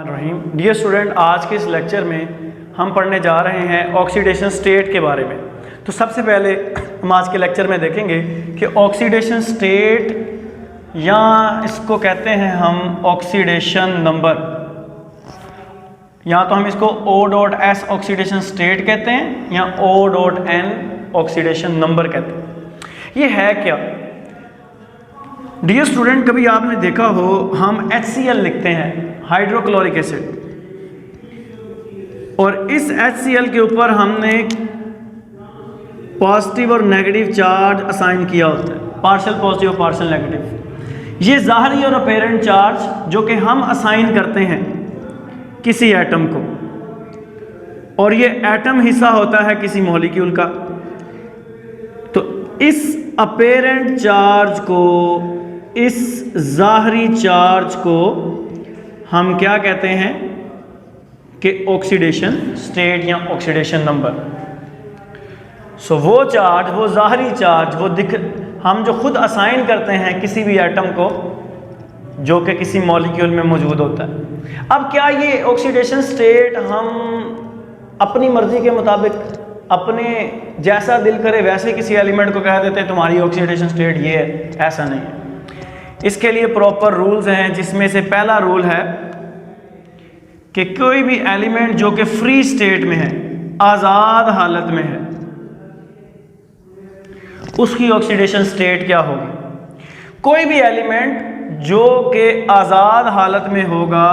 बिस्मिल्लाहिर्रहमानिर्रहीम। Dear student, आज के इस लेक्चर में हम पढ़ने जा रहे हैं ऑक्सीडेशन स्टेट के बारे में। तो सबसे पहले हम आज के लेक्चर में देखेंगे कि ऑक्सीडेशन स्टेट या इसको कहते हैं हम ऑक्सीडेशन नंबर, या तो हम इसको O.S ऑक्सीडेशन स्टेट कहते हैं या O.N ऑक्सीडेशन नंबर कहते हैं। ये है क्या? डियर स्टूडेंट, कभी आपने देखा हो हम HCl लिखते हैं, हाइड्रोक्लोरिक एसिड, और इस HCl के ऊपर हमने पॉजिटिव और नेगेटिव चार्ज असाइन किया होता है, पार्शियल पॉजिटिव और पार्शियल नेगेटिव। ये ज़ाहरी और अपेरेंट चार्ज जो कि हम असाइन करते हैं किसी एटम को, और ये एटम हिस्सा होता है किसी मॉलिक्यूल का। तो इस अपेरेंट चार्ज को, इस ज़ाहरी चार्ज को हम क्या कहते हैं कि ऑक्सीडेशन स्टेट या ऑक्सीडेशन नंबर। सो वो चार्ज, वो ज़ाहरी चार्ज, हम जो खुद असाइन करते हैं किसी भी एटम को जो कि किसी मॉलिक्यूल में मौजूद होता है। अब क्या ये ऑक्सीडेशन स्टेट हम अपनी मर्जी के मुताबिक, अपने जैसा दिल करे वैसे किसी एलिमेंट को कह देते हैं तुम्हारी ऑक्सीडेशन स्टेट ये है? ऐसा नहीं है। इसके लिए प्रॉपर रूल्स हैं, जिसमें से पहला रूल है कि कोई भी एलिमेंट जो कि फ्री स्टेट में है, आज़ाद हालत में है, उसकी ऑक्सीडेशन स्टेट क्या होगी? कोई भी एलिमेंट जो कि आज़ाद हालत में होगा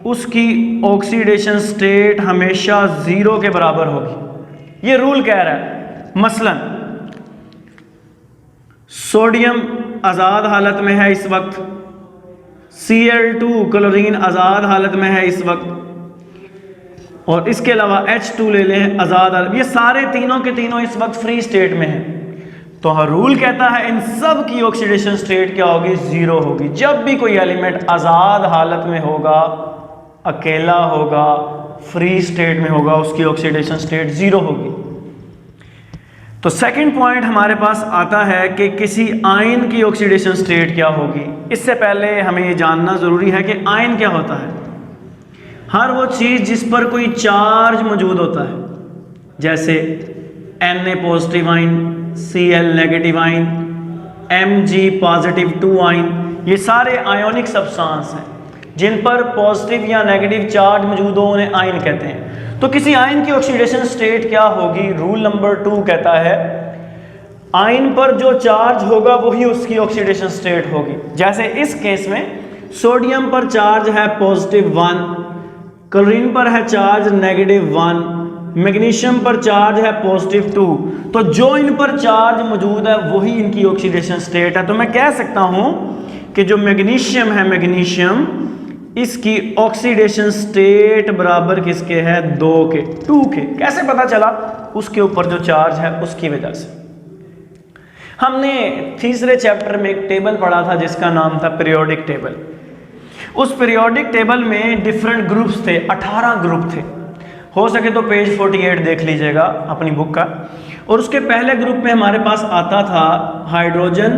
उसकी ऑक्सीडेशन स्टेट हमेशा 0 के बराबर होगी। ये रूल कह रहा है। मसलन सोडियम आज़ाद हालत में है इस वक्त, Cl2 क्लोरीन आज़ाद हालत में है इस वक्त, और इसके अलावा H2 ले लें आज़ाद हालत। ये सारे तीनों के तीनों इस वक्त फ्री स्टेट में हैं। तो हाँ, रूल कहता है इन सब की ऑक्सीडेशन स्टेट क्या होगी? 0 होगी। जब भी कोई एलिमेंट आज़ाद हालत में होगा, अकेला होगा, फ्री स्टेट में होगा, उसकी ऑक्सीडेशन स्टेट 0 होगी। तो सेकंड पॉइंट हमारे पास आता है कि किसी आयन की ऑक्सीडेशन स्टेट क्या होगी। इससे पहले हमें ये जानना ज़रूरी है कि आयन क्या होता है। हर वो चीज़ जिस पर कोई चार्ज मौजूद होता है, जैसे Na positive ion, Cl negative ion, Mg positive 2 ion, ये सारे आयोनिक सब्सटेंस हैं जिन पर पॉजिटिव या नेगेटिव चार्ज मौजूद हो, उन्हें आयन कहते हैं। तो किसी आयन की ऑक्सीडेशन स्टेट क्या होगी? रूल नंबर 2 कहता है आयन पर जो चार्ज होगा वही उसकी ऑक्सीडेशन स्टेट होगी। जैसे इस केस में सोडियम पर चार्ज है पॉजिटिव 1, क्लोरीन पर है चार्ज नेगेटिव 1, मैग्नीशियम पर चार्ज है पॉजिटिव 2। तो जो इन पर चार्ज मौजूद है वही इनकी ऑक्सीडेशन स्टेट है। तो मैं कह सकता हूं कि जो मैग्नीशियम है, मैग्नीशियम, इसकी ऑक्सीडेशन स्टेट बराबर किसके है? 2 के, 2 के। कैसे पता चला? उसके ऊपर जो चार्ज है उसकी वजह से। हमने तीसरे चैप्टर में एक टेबल पढ़ा था जिसका नाम था पीरियोडिक टेबल। उस पीरियोडिक टेबल में डिफरेंट ग्रुप्स थे, 18 ग्रुप थे। हो सके तो पेज 48 देख लीजिएगा अपनी बुक का। और उसके पहले ग्रुप में हमारे पास आता था hydrogen,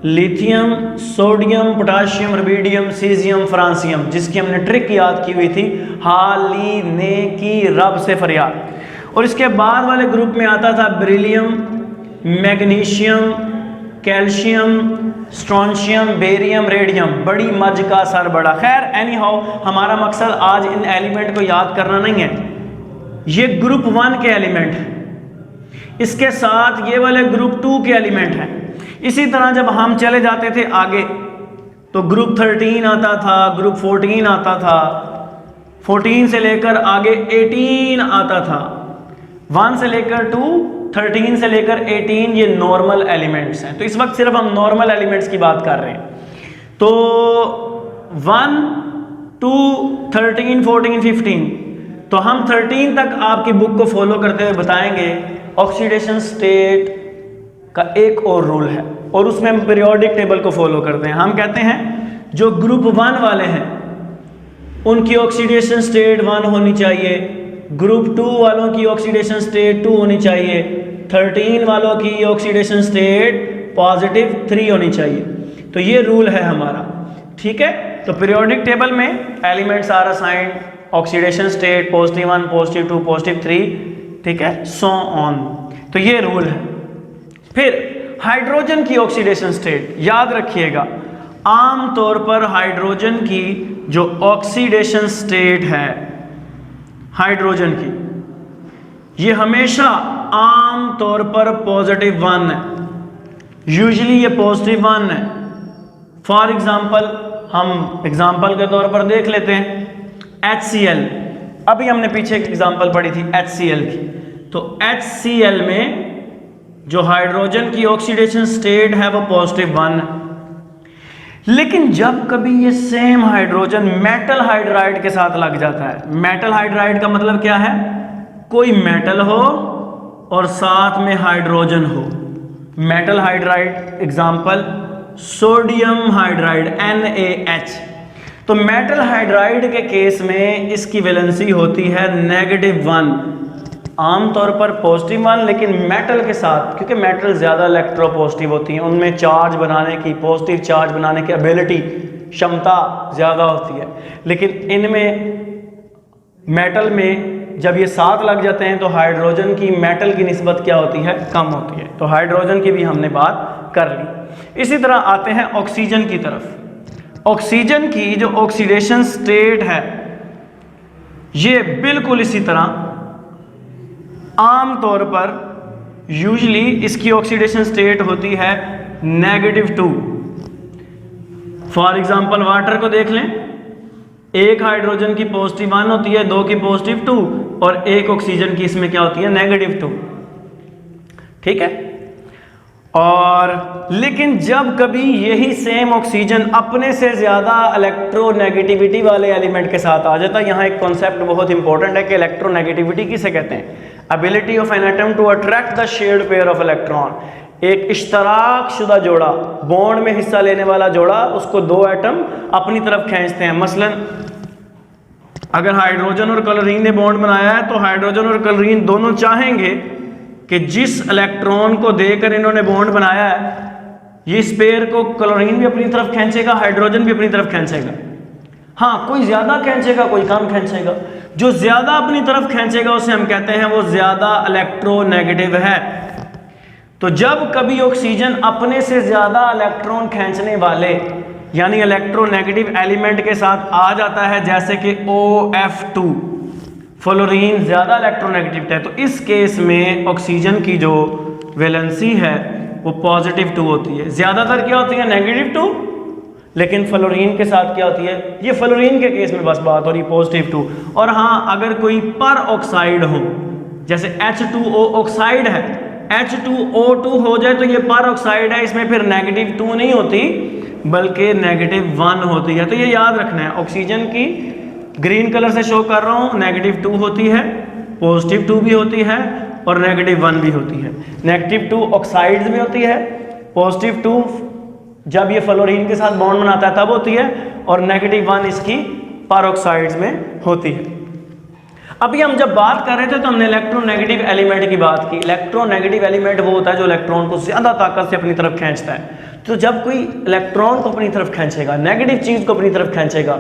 lithium, sodium, potassium, rubidium, caesium, francium, जिसकी हमने ट्रिक याद की हुई थी, हाली ने की रब से फरियाद। और इसके बाद वाले ग्रुप में आता था beryllium, magnesium, calcium, strontium, barium, radium. बड़ी मज का सर बड़ा। खैर, एनी हाउ, हमारा मकसद आज इन एलिमेंट को याद करना नहीं है। ये ग्रुप 1 के एलिमेंट हैं, इसके साथ ये वाले ग्रुप 2 के एलिमेंट हैं। इसी तरह जब हम चले जाते थे आगे तो ग्रुप 13 आता था, ग्रुप 14 आता था, 14 से लेकर आगे 18 आता था। 1 से लेकर 2, 13 से लेकर 18 ये नॉर्मल एलिमेंट्स हैं। तो इस वक्त सिर्फ हम नॉर्मल एलिमेंट्स की बात कर रहे हैं। तो 1, 2, 13, 14, 15, तो हम 13 तक आपकी बुक को फॉलो करते हुए बताएंगे ऑक्सीडेशन स्टेट का एक और रूल है, और उसमें हम पीरियोडिक टेबल को फॉलो करते हैं। हम कहते हैं जो ग्रुप 1 वाले हैं उनकी ऑक्सीडेशन स्टेट 1 होनी चाहिए, ग्रुप 2 वालों की ऑक्सीडेशन स्टेट 2 होनी चाहिए, 13 वालों की ऑक्सीडेशन स्टेट पॉजिटिव 3 होनी चाहिए। तो ये रूल है हमारा, ठीक है। तो पीरियोडिक टेबल में elements are assigned oxidation state +1 +2 +3, ठीक है, सो ऑन। तो ये रूल है। फिर हाइड्रोजन की ऑक्सीडेशन स्टेट याद रखिएगा, आमतौर पर हाइड्रोजन की जो ऑक्सीडेशन स्टेट है हाइड्रोजन की, ये हमेशा आमतौर पर +1 है। यूजुअली ये +1 है। फॉर एग्जाम्पल, हम एग्जाम्पल के तौर पर देख लेते हैं HCl। अभी हमने पीछे एक एग्जाम्पल पढ़ी थी HCl की। तो HCl में जो हाइड्रोजन की ऑक्सीडेशन स्टेट है वो +1 है। लेकिन जब कभी ये सेम हाइड्रोजन मेटल हाइड्राइड के साथ लग जाता है, मेटल हाइड्राइड का मतलब क्या है, कोई मेटल हो और साथ में हाइड्रोजन हो। Metal hydride example sodium hydride NaH। तो मेटल हाइड्राइड के केस में इसकी वैलेंसी होती है -1, आमतौर पर +1, लेकिन मेटल के साथ, क्योंकि मेटल ज़्यादा इलेक्ट्रोपॉजिटिव होती हैं, उनमें चार्ज बनाने की, पॉजिटिव चार्ज बनाने की एबिलिटी, क्षमता ज़्यादा होती है। लेकिन इनमें मेटल में जब ये साथ लग जाते हैं तो हाइड्रोजन की मेटल की निस्बत क्या होती है, कम होती है। तो हाइड्रोजन की भी हमने बात कर ली। इसी तरह आते हैं ऑक्सीजन की तरफ। ऑक्सीजन की जो ऑक्सीडेशन स्टेट है ये बिल्कुल इसी तरह, आमतौर पर यूजुअली इसकी ऑक्सीडेशन स्टेट होती है -2। फॉर एग्जांपल वाटर को देख लें, एक हाइड्रोजन की +1 होती है, 2 की +2 और एक ऑक्सीजन की इसमें क्या होती है, -2, ठीक है। और लेकिन जब कभी यही सेम ऑक्सीजन अपने से ज्यादा इलेक्ट्रोनेगेटिविटी वाले एलिमेंट के साथ आ जाता है, यहाँ एक कॉन्सेप्ट बहुत इंपॉर्टेंट है कि इलेक्ट्रोनेगेटिविटी किसे कहते हैं, ability of an atom to attract the shared pair of electron. एक इश्तराक शुदा जोड़ा, बॉन्ड में हिस्सा लेने वाला जोड़ा, उसको दो एटम अपनी तरफ खींचते हैं। मसलन अगर हाइड्रोजन और क्लोरीन ने बॉन्ड बनाया है तो हाइड्रोजन और क्लोरीन दोनों चाहेंगे कि जिस इलेक्ट्रॉन को देकर इन्होंने बॉन्ड बनाया है, ये स्पेयर को क्लोरीन भी अपनी तरफ खींचेगा, हाइड्रोजन भी अपनी तरफ खींचेगा। हाँ, कोई ज्यादा खींचेगा, कोई कम खींचेगा। जो ज्यादा अपनी तरफ खींचेगा उसे हम कहते हैं वो ज्यादा इलेक्ट्रोनेगेटिव है। तो जब कभी ऑक्सीजन अपने से ज्यादा इलेक्ट्रॉन खींचने वाले यानी इलेक्ट्रोनेगेटिव एलिमेंट के साथ आ जाता है, जैसे कि OF2, फ्लोरीन ज्यादा इलेक्ट्रोनेगेटिव है, तो इस केस में ऑक्सीजन की जो वैलेंसी है वो +2 होती है। ज्यादातर क्या होती है, -2, लेकिन फ्लोरीन के साथ क्या होती है, ये फ्लोरीन के केस में बस बात हो रही +2। और हाँ, अगर कोई पर ऑक्साइड हो, जैसे H2O ऑक्साइड है, H2O2 हो जाए तो ये पर ऑक्साइड है, इसमें फिर -2 नहीं होती बल्कि -1 होती है। तो ये याद रखना है, ऑक्सीजन की ग्रीन कलर से शो कर रहा हूँ, -2 होती है, +2 भी होती है और -1 भी होती है। -2 ऑक्साइड्स में होती है, +2 जब ये फ्लोरीन के साथ बॉन्ड बनाता है तब होती है, और -1 इसकी परऑक्साइड्स में होती है। अभी हम जब बात कर रहे थे तो हमने इलेक्ट्रोनेगेटिव एलिमेंट की बात की। इलेक्ट्रोनेगेटिव एलिमेंट वो होता है जो इलेक्ट्रॉन को ज्यादा ताकत से अपनी तरफ खींचता है। तो जब कोई इलेक्ट्रॉन को अपनी तरफ खींचेगा, नेगेटिव चीज को अपनी तरफ खींचेगा,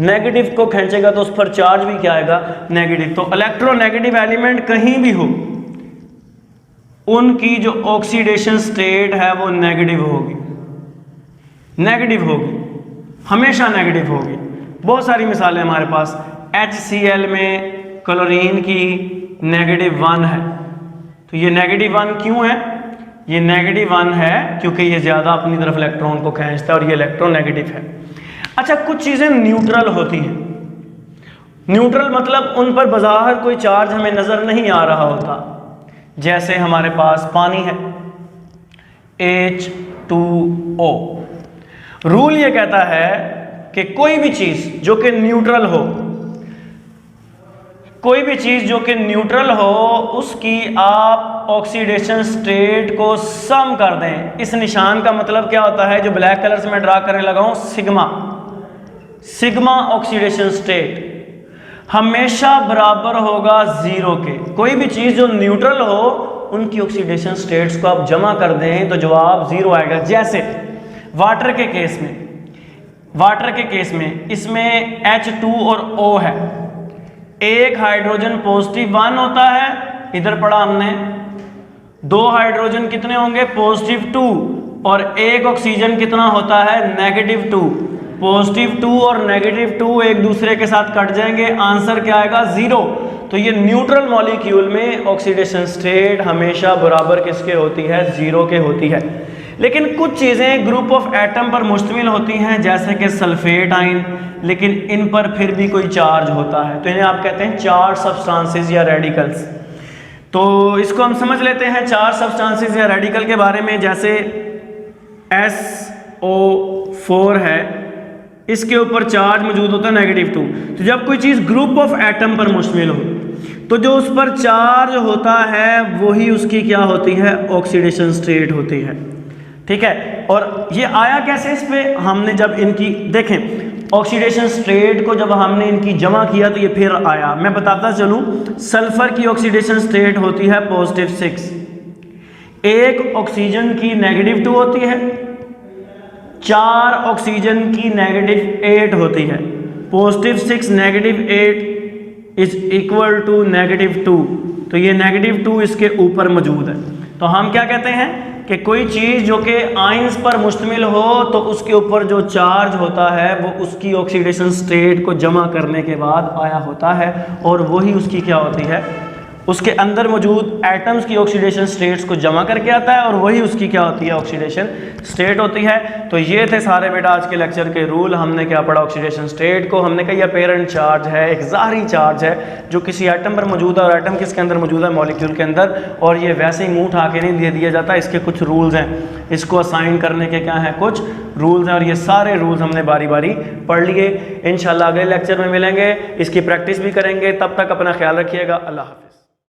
नेगेटिव को खींचेगा तो उस पर चार्ज भी क्या आएगा, नेगेटिव। तो इलेक्ट्रोनेगेटिव एलिमेंट कहीं भी हो, उनकी जो ऑक्सीडेशन स्टेट है वो नेगेटिव होगी, नेगेटिव होगी, हमेशा नेगेटिव होगी। बहुत सारी मिसालें हमारे पास, HCl में क्लोरीन की -1 है। तो ये -1 क्यों है, ये -1 है क्योंकि ये ज्यादा अपनी तरफ इलेक्ट्रॉन को खींचता है और ये इलेक्ट्रोनेगेटिव है। अच्छा, कुछ चीजें न्यूट्रल होती हैं। न्यूट्रल मतलब उन पर बज़ाहिर कोई चार्ज हमें नजर नहीं आ रहा होता। जैसे हमारे पास पानी है, H2O। रूल ये कहता है कि कोई भी चीज जो कि न्यूट्रल हो, कोई भी चीज जो कि न्यूट्रल हो, उसकी आप ऑक्सीडेशन स्टेट को सम कर दें। इस निशान का मतलब क्या होता है, जो ब्लैक कलर से मैं ड्रा करने लगा हूं, सिग्मा। सिग्मा ऑक्सीडेशन स्टेट हमेशा बराबर होगा 0 के। कोई भी चीज जो न्यूट्रल हो, उनकी ऑक्सीडेशन स्टेट्स को आप जमा कर दें तो जवाब 0 आएगा। जैसे वाटर के केस में, वाटर के केस में इसमें H2 और O है, एक हाइड्रोजन पॉजिटिव 1 होता है, इधर पढ़ा हमने, 2 हाइड्रोजन कितने होंगे पॉजिटिव 2, और एक ऑक्सीजन कितना होता है नेगेटिव 2। पॉजिटिव 2 और नेगेटिव 2 एक दूसरे के साथ कट जाएंगे, आंसर क्या आएगा 0। तो ये न्यूट्रल मॉलिक्यूल में ऑक्सीडेशन स्टेट हमेशा बराबर किसके होती है 0 के होती है। लेकिन कुछ चीज़ें ग्रुप ऑफ एटम पर मुश्तमिल होती हैं जैसे कि सल्फेट आयन, लेकिन इन पर फिर भी कोई चार्ज होता है, तो इन्हें आप कहते हैं चार्ज सब्सटेंसेस या रेडिकल्स। तो इसको हम समझ लेते हैं चार्ज सब्सटेंसेस या रेडिकल के बारे में। जैसे SO4 है, इसके ऊपर चार्ज मौजूद होता है -2। तो जब कोई चीज़ ग्रुप ऑफ एटम पर मुश्तमिल हो तो जो उस पर चार्ज होता है वही उसकी क्या होती है ऑक्सीडेशन स्टेट होती है, ठीक है। और ये आया कैसे इस पे, हमने जब इनकी देखें ऑक्सीडेशन स्टेट को जब हमने इनकी जमा किया तो ये फिर आया। मैं बताता चलूँ, सल्फर की ऑक्सीडेशन स्टेट होती है +6, एक ऑक्सीजन की -2 होती है, 4 ऑक्सीजन की -8 होती है। +6 -8 इज इक्वल टू -2, तो ये -2 इसके ऊपर मौजूद है। तो हम क्या कहते हैं कि कोई चीज़ जो कि आयंस पर मुश्तमिल हो तो उसके ऊपर जो चार्ज होता है वो उसकी ऑक्सीडेशन स्टेट को जमा करने के बाद आया होता है, और वही उसकी क्या होती है, उसके अंदर मौजूद एटम्स की ऑक्सीडेशन स्टेट्स को जमा करके आता है, और वही उसकी क्या होती है ऑक्सीडेशन स्टेट होती है। तो ये थे सारे बेटा आज के लेक्चर के रूल। हमने क्या पढ़ा ऑक्सीडेशन स्टेट को, हमने कहा ये पेरेंट चार्ज है, एक ज़ाहरी चार्ज है जो किसी एटम पर मौजूद है, और एटम किसके अंदर मौजूद है मॉलिक्यूल के अंदर, और ये वैसे ही मुँह उठा के नहीं दे दिया जाता, इसके कुछ रूल्स हैं, इसको असाइन करने के क्या हैं कुछ रूल्स हैं, और ये सारे रूल्स हमने बारी बारी पढ़ लिए। इंशाल्लाह अगले लेक्चर में मिलेंगे, इसकी प्रैक्टिस भी करेंगे। तब तक अपना ख्याल रखिएगा। अल्लाह हाफ़िज़।